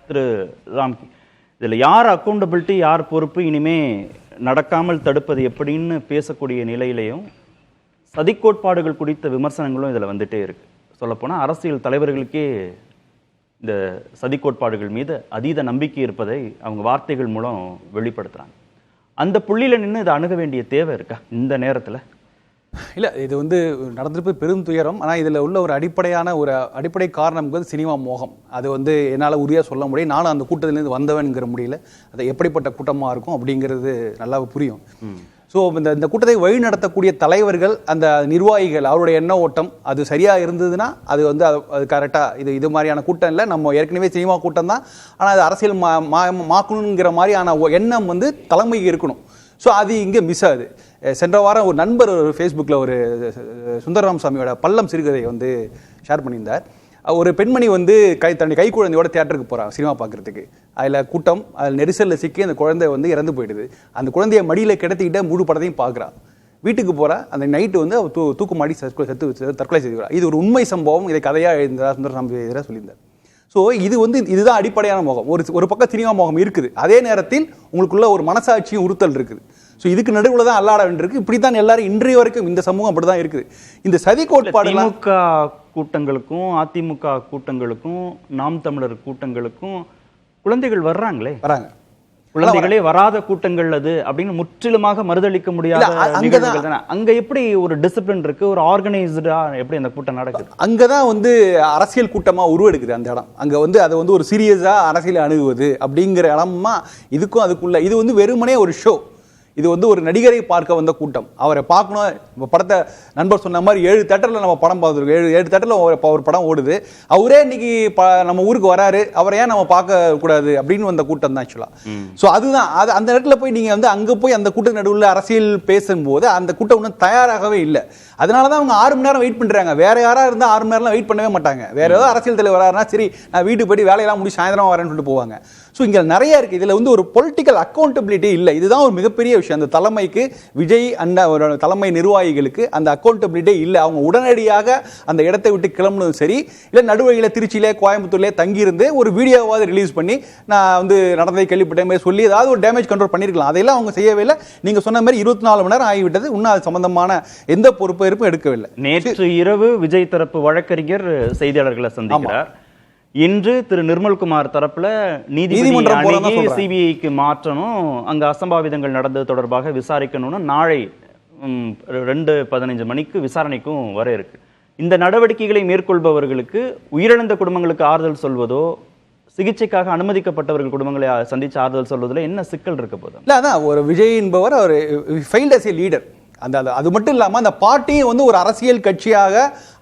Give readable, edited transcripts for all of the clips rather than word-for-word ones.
திரு ராம்கி, இதில் யார் அக்கௌண்டபிலிட்டி, யார் பொறுப்பு, இனிமே நடக்காமல் தடுப்பது எப்படின்னு பேசக்கூடிய நிலையிலையும் சதி கோட்பாடுகள் குறித்த விமர்சனங்களும் இதில் வந்துட்டே இருக்கு. சொல்லப்போனால் அரசியல் தலைவர்களுக்கே இந்த சதி கோட்பாடுகள் மீது அதீத நம்பிக்கை இருப்பதை அவங்க வார்த்தைகள் மூலம் வெளிப்படுத்துகிறாங்க. அந்த புள்ளியில் நின்று இதை அணுக வேண்டிய தேவை இருக்கா இந்த நேரத்தில்? இல்லை, இது நடந்திருப்பது பெரும் துயரம். ஆனால் இதில் உள்ள ஒரு அடிப்படை காரணம் சினிமா மோகம். அது என்னால் உறுதியாக சொல்ல முடியும். நானும் அந்த கூட்டத்திலேருந்து வந்தவன்கிற முடியல. அது எப்படிப்பட்ட கூட்டமாக இருக்கும் அப்படிங்கிறது நல்லா புரியும். ஸோ இந்த கூட்டத்தை வழி நடத்தக்கூடிய தலைவர்கள், அந்த நிர்வாகிகள், அவருடைய எண்ண ஓட்டம் அது சரியாக இருந்ததுன்னா அது அது கரெக்டாக இது மாதிரியான கூட்டம் இல்லை, நம்ம ஏற்கனவே சினிமா கூட்டம் தான், ஆனால் அது அரசியல் மாக்கணுங்கிற மாதிரியான எண்ணம் தலைமைக்கு இருக்கணும். ஸோ அது இங்கே மிஸ் ஆகுது. சென்ற வாரம் ஒரு நண்பர் ஃபேஸ்புக்கில் ஒரு சுந்தரராமசாமியோட பள்ளம் சிறுகதையை ஷேர் பண்ணியிருந்தார். ஒரு பெண்மணி தன்னுடைய கை குழந்தையோட தியேட்டருக்கு போகிறாங்க சினிமா பார்க்குறதுக்கு. அதில் கூட்டம், அதில் நெரிசலில் சிக்கி அந்த குழந்தை இறந்து போயிடுது. அந்த குழந்தைய மடியில் கிடத்திக்கிட்ட முழு படத்தையும் பார்க்குறா. வீட்டுக்கு போகிறா. அந்த நைட்டு தூக்கு மாடி தற்கொலை செய்துக்கிறா. இது ஒரு உண்மை சம்பவம். இதை கதையாக எழுந்தார் சுந்தரராமசாமி எதிராக சொல்லியிருந்தார். ஸோ இதுதான் அடிப்படையான மோகம். ஒரு பக்கம் சினிமா மோகம் இருக்குது, அதே நேரத்தில் உங்களுக்குள்ள ஒரு மனசாட்சியும் உறுத்தல் இருக்குது. ஸோ இதுக்கு நடுவில் தான் அல்லாட வேண்டியிருக்கு. இப்படி தான் எல்லாரும் இன்றைய வரைக்கும் இந்த சமூகம் அப்படி தான் இருக்குது. இந்த சதி கோட்பாடு திமுக கூட்டங்களுக்கும் அதிமுக கூட்டங்களுக்கும் நாம் தமிழர் கூட்டங்களுக்கும் குழந்தைகள் வர்றாங்களே, வராங்க. குழந்தைகளே வராத கூட்டங்கள் அது அப்படின்னு முற்றிலுமாக மறுதளிக்க முடியாத. அங்க எப்படி ஒரு டிசிப்ளின் இருக்கு, ஒரு ஆர்கனைஸ்டா எப்படி அந்த கூட்டம் நடக்குது? அங்கதான் அரசியல் கூட்டமா உருவெடுக்குது அந்த இடம். அங்க அதை ஒரு சீரியஸா அரசியல் அணுகுவது அப்படிங்கிற இடமா இதுக்கும் அதுக்குள்ள இது வெறுமனே ஒரு ஷோ. இது ஒரு நடிகரை பார்க்க வந்த கூட்டம். அவரை பார்க்கணும். படத்தை நண்பர் சொன்ன மாதிரி 7 தேட்டரில் நம்ம படம் பார்த்துருக்கோம். 7 தேட்டரில் ஒரு படம் ஓடுது. அவரே இன்னைக்கு நம்ம ஊருக்கு வராரு, அவரை ஏன் நம்ம பார்க்க கூடாது அப்படின்னு வந்த கூட்டம் தான் ஆக்சுவலா. ஸோ அதுதான் அந்த இடத்துல போய் நீங்க அங்கே போய் அந்த கூட்ட நடுவில் அரசியல் பேசும்போது அந்த கூட்டம் ஒன்றும் தயாராகவே இல்லை. அதனாலதான் அவங்க 6 மணி நேரம் வெயிட் பண்றாங்க. வேற யாராவது இருந்தால் 6 மணி நேரம் வெயிட் பண்ணவே மாட்டாங்க. வேற ஏதாவது அரசியல் தலைவர் வராருன்னா சரி நான் வீட்டுக்கு போய் வேலையெல்லாம் முடிச்சு சாயந்தரம் வரேன்னு சொல்லிட்டு போவாங்க. ஸோ இங்கே நிறைய இருக்கு. இதுல ஒரு பொலிட்டிக்கல் அக்கௌண்டபிலிட்டி இல்லை. இதுதான் ஒரு மிகப்பெரிய விஷயம். அந்த தலைமைக்கு, விஜய் அந்த ஒரு தலைமை நிர்வாகிகளுக்கு அந்த அக்கௌண்டபிலிட்டி இல்லை. அவங்க உடனடியாக அந்த இடத்தை விட்டு கிளம்புனதும் சரி, இல்லை நடுவழியில் திருச்சியிலே கோயம்புத்தூர்லேயே தங்கியிருந்து ஒரு வீடியோவாவது ரிலீஸ் பண்ணி நான் நடந்ததை கேள்விப்பட்டேன் சொல்லி ஏதாவது ஒரு டேமேஜ் கண்ட்ரோல் பண்ணியிருக்கலாம். அதெல்லாம் அவங்க செய்யவே இல்லை. நீங்க சொன்ன மாதிரி 24 மணி நேரம் ஆகிவிட்டது. இன்னும் அது சம்பந்தமான எந்த பொறுப்பு எடுக்கவில்லை. நேற்று இரவு விஜய் தரப்பு வழக்கறிஞர் செய்தியாளர்களை சந்திக்கிறார். இன்று திரு நிர்மல்குமார் தரப்புல நீதிமன்றம் சிபிஐக்கு மாற்றணும், அங்க அசம்பாவிதங்கள் நடந்தது தொடர்பாக விசாரிக்கணும்னு நாளை 2:15 மணிக்கு விசாரணைக்கும் வர இருக்கு. இந்த நடவடிக்கைகளை மேற்கொள்பவர்களுக்கு உயிரிழந்த குடும்பங்களுக்கு ஆறுதல் சொல்வதோ, சிகிச்சைக்காக அனுமதிக்கப்பட்டவர்கள் குடும்பங்களை சந்திச்சு ஆறுதல் சொல்வதில் என்ன சிக்கல் இருக்க போதும்? இல்லை, அதான் ஒரு விஜய் என்பவர் அவர் ஃபெயில்ட் அஸ் எ லீடர். அது மட்டும் இல்லாமல் அந்த பார்ட்டியும் ஒரு அரசியல் கட்சியாக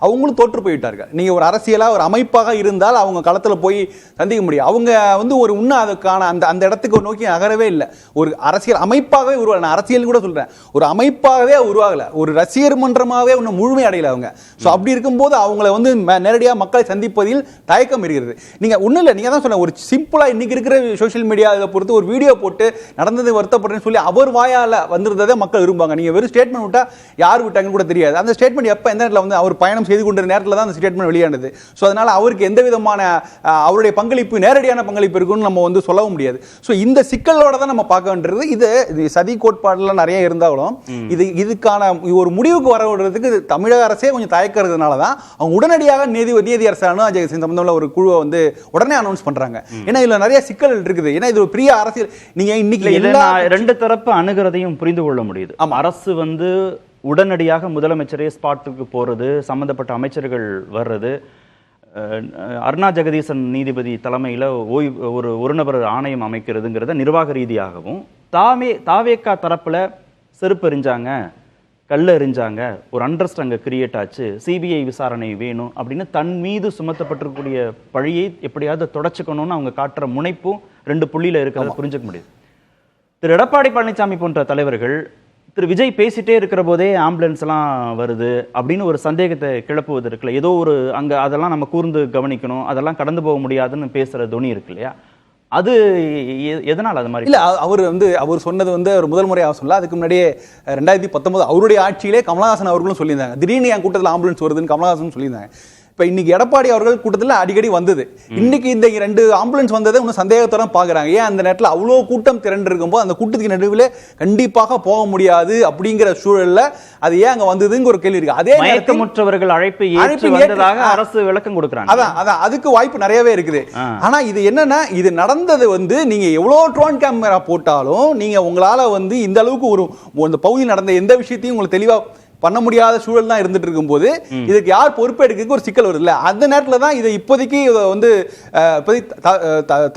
அவங்களும் தோற்று போய்விட்டார்கள். நீங்க ஒரு அரசியலா ஒரு அமைப்பாக இருந்தால் அவங்க களத்தில் போய் சந்திக்க முடியும். அவங்க ஒரு உண்ணா அதுக்கான அந்த இடத்துக்கு நோக்கி நகரவே இல்லை. ஒரு அரசியல் அமைப்பாகவே உருவாகல. அரசியல் கூட சொல்றேன், ஒரு அமைப்பாகவே உருவாகல. ஒரு ரசிகர் மன்றமாகவே ஒன்றும் முழுமை அடையல அவங்க. ஸோ அப்படி இருக்கும்போது அவங்கள நேரடியாக மக்களை சந்திப்பதில் தயக்கம் இருக்கிறது. நீங்க ஒன்றும் இல்லை, நீங்க தான் சொன்ன ஒரு சிம்பிளா இன்னைக்கு இருக்கிற சோசியல் மீடியா இதை பொறுத்து ஒரு வீடியோ போட்டு நடந்தது வருத்தப்படுறேன்னு சொல்லி அவர் வாயால வந்திருந்ததை மக்கள் விரும்புவாங்க. நீங்க வெறும் ஸ்டேட்மெண்ட் விட்டா யார் விட்டாங்கன்னு கூட தெரியாது. அந்த ஸ்டேட்மெண்ட் எப்போ எந்த இடத்துல அவர் பயணம் செய்து கொண்ட நேரத்தில் தான் அந்த ஸ்டேட்மெண்ட் வெளியானது. ஸோ அதனால அவருக்கு எந்த விதமான அவருடைய பங்களிப்பு, நேரடியான பங்களிப்பு இருக்குன்னு நம்ம சொல்லவும் முடியாது. ஸோ இந்த சிக்கலோட தான் நம்ம பார்க்க வேண்டியது. இது சதி கோட்பாடுலாம் நிறைய இருந்தாலும் இதுக்கான ஒரு முடிவுக்கு வரதுக்கு தமிழக அரசே கொஞ்சம் தயக்கிறதுனால தான் அவங்க உடனடியாக நீதி அரசு சம்பந்தம்ல ஒரு குழுவை உடனே அனௌன்ஸ் பண்றாங்க. ஏன்னா இதுல நிறைய சிக்கல் இருக்குது. ஏன்னா இது ஒரு பெரிய அரசியல். நீங்க இன்னைக்கு எல்லா 2 தரப்பு அணுகிறதையும் புரிந்து கொள்ள முடியுது. அரசு உடனடியாக முதலமைச்சரே ஸ்பாட்டுக்கு போறது, சம்பந்தப்பட்ட அமைச்சர்கள் வர்றது, அருணா ஜெகதீசன் நீதிபதி தலைமையில் ஒரு நபர் ஆணையம் அமைக்கிறதுங்கிறத நிர்வாக ரீதியாகவும், தாவேக்கா தரப்புல செருப்பு எறிஞ்சாங்க, கல் எறிஞ்சாங்க, ஒரு அண்டர்ஸ்ட் அங்கே கிரியேட் ஆச்சு, சிபிஐ விசாரணை வேணும் அப்படின்னு தன் மீது சுமத்தப்பட்டிருக்கக்கூடிய பழியை எப்படியாவது தொடச்சுக்கணும்னு அவங்க காட்டுற முனைப்பும் 2 புள்ளியில் இருக்கிறத புரிஞ்சுக்க முடியுது. திரு எடப்பாடி பழனிசாமி போன்ற தலைவர்கள் திரு விஜய் பேசிட்டே இருக்கிற போதே ஆம்புலன்ஸ் எல்லாம் வருது அப்படின்னு ஒரு சந்தேகத்தை கிளப்புவது இருக்குல்ல, ஏதோ ஒரு அங்க அதெல்லாம் நம்ம கூர்ந்து கவனிக்கணும், அதெல்லாம் கடந்து போக முடியாதுன்னு பேசுற துணி இருக்கு இல்லையா, அது எதனால் அது மாதிரி? இல்ல, அவர் சொன்னது அவர் முதல் முறையாக சொல்லல. அதுக்கு முன்னாடியே 2019 அவருடைய ஆட்சியிலே கமலஹாசன் அவர்களும் சொல்லியிருந்தாங்க. திடீர்னு என் கூட்டத்தில் ஆம்புலன்ஸ் வருதுன்னு கமலஹாசன் சொல்லியிருந்தாங்க. இப்ப இன்னைக்கு எடப்பாடி அவர்கள் கூட்டத்தில் அடிக்கடி வந்தது. இன்னைக்கு இந்த 2 ஆம்புலன்ஸ் வந்ததை இன்னும் சந்தேகத்தோட பாக்குறாங்க. ஏன் அந்த நேரத்தில் அவ்வளவு கூட்டம் திரண்டு இருக்கும்போது அந்த கூட்டத்துக்கு நடுவில் கண்டிப்பாக போக முடியாது அப்படிங்கிற சூழல்ல அது ஏன் அங்க வந்ததுங்கிற ஒரு கேள்வி இருக்கு. அதே மயக்கமுற்றவர்கள் அழைப்பு ஏற்று வந்ததாக அரசு விளக்கம் கொடுக்கறாங்க. அதான் அதுக்கு வாய்ப்பு நிறையவே இருக்குது. ஆனா இது என்னன்னா, இது நடந்தது வந்து நீங்க எவ்வளவு ட்ரோன் கேமரா போட்டாலும் நீங்க உங்களால வந்து இந்த அளவுக்கு ஒரு பகுதியில் நடந்த எந்த விஷயத்தையும் உங்களுக்கு தெளிவா பண்ண முடியாத சூழல் தான் இருந்துட்டு இருக்கும்போது இதுக்கு யார் பொறுப்பு எடுக்க ஒரு சிக்கல் வருது இல்ல. அந்த நேரத்தில் தான் இதை இப்போதைக்கு வந்து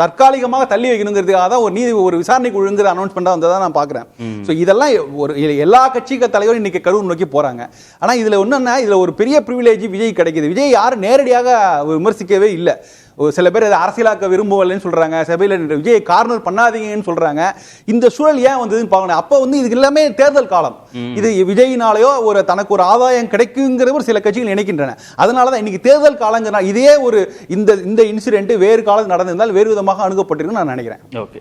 தற்காலிகமாக தள்ளி வைக்கணுங்கிறதுக்காக தான் ஒரு விசாரணை குழுங்கிறது அனௌன்ஸ் பண்ண வந்ததான் நான் பாக்குறேன். ஸோ இதெல்லாம் ஒரு எல்லா கட்சி தலைவரும் இன்னைக்கு கரூர் நோக்கி போறாங்க. ஆனா இதுல ஒண்ணுன்னா, இதுல ஒரு பெரிய பிரிவிலேஜ் விஜய் கிடைக்குது. விஜய் யாரும் நேரடியாக விமர்சிக்கவே இல்லை. சில பேர் அரசியலாக்க விரும்பவில்லைன்னு சொல்றாங்க, சபையில் விஜய் கார்னர் பண்ணாதீங்கன்னு சொல்றாங்க. இந்த சூழல் ஏன் வந்ததுன்னு பார்க்கணும். அப்ப வந்து இதுக்கு எல்லாமே தேர்தல் காலம். இது விஜயினாலேயோ தனக்கு ஒரு ஆதாயம் கிடைக்குங்கிற ஒரு சில கட்சிகள் நினைக்கின்றன. அதனாலதான் இன்னைக்கு தேர்தல் காலங்கிறனா இதே இந்த இன்சிடென்ட் வேறு காலம் நடந்திருந்தால் வேறு விதமாக அணுகப்பட்டிருக்குன்னு நான் நினைக்கிறேன். ஓகே.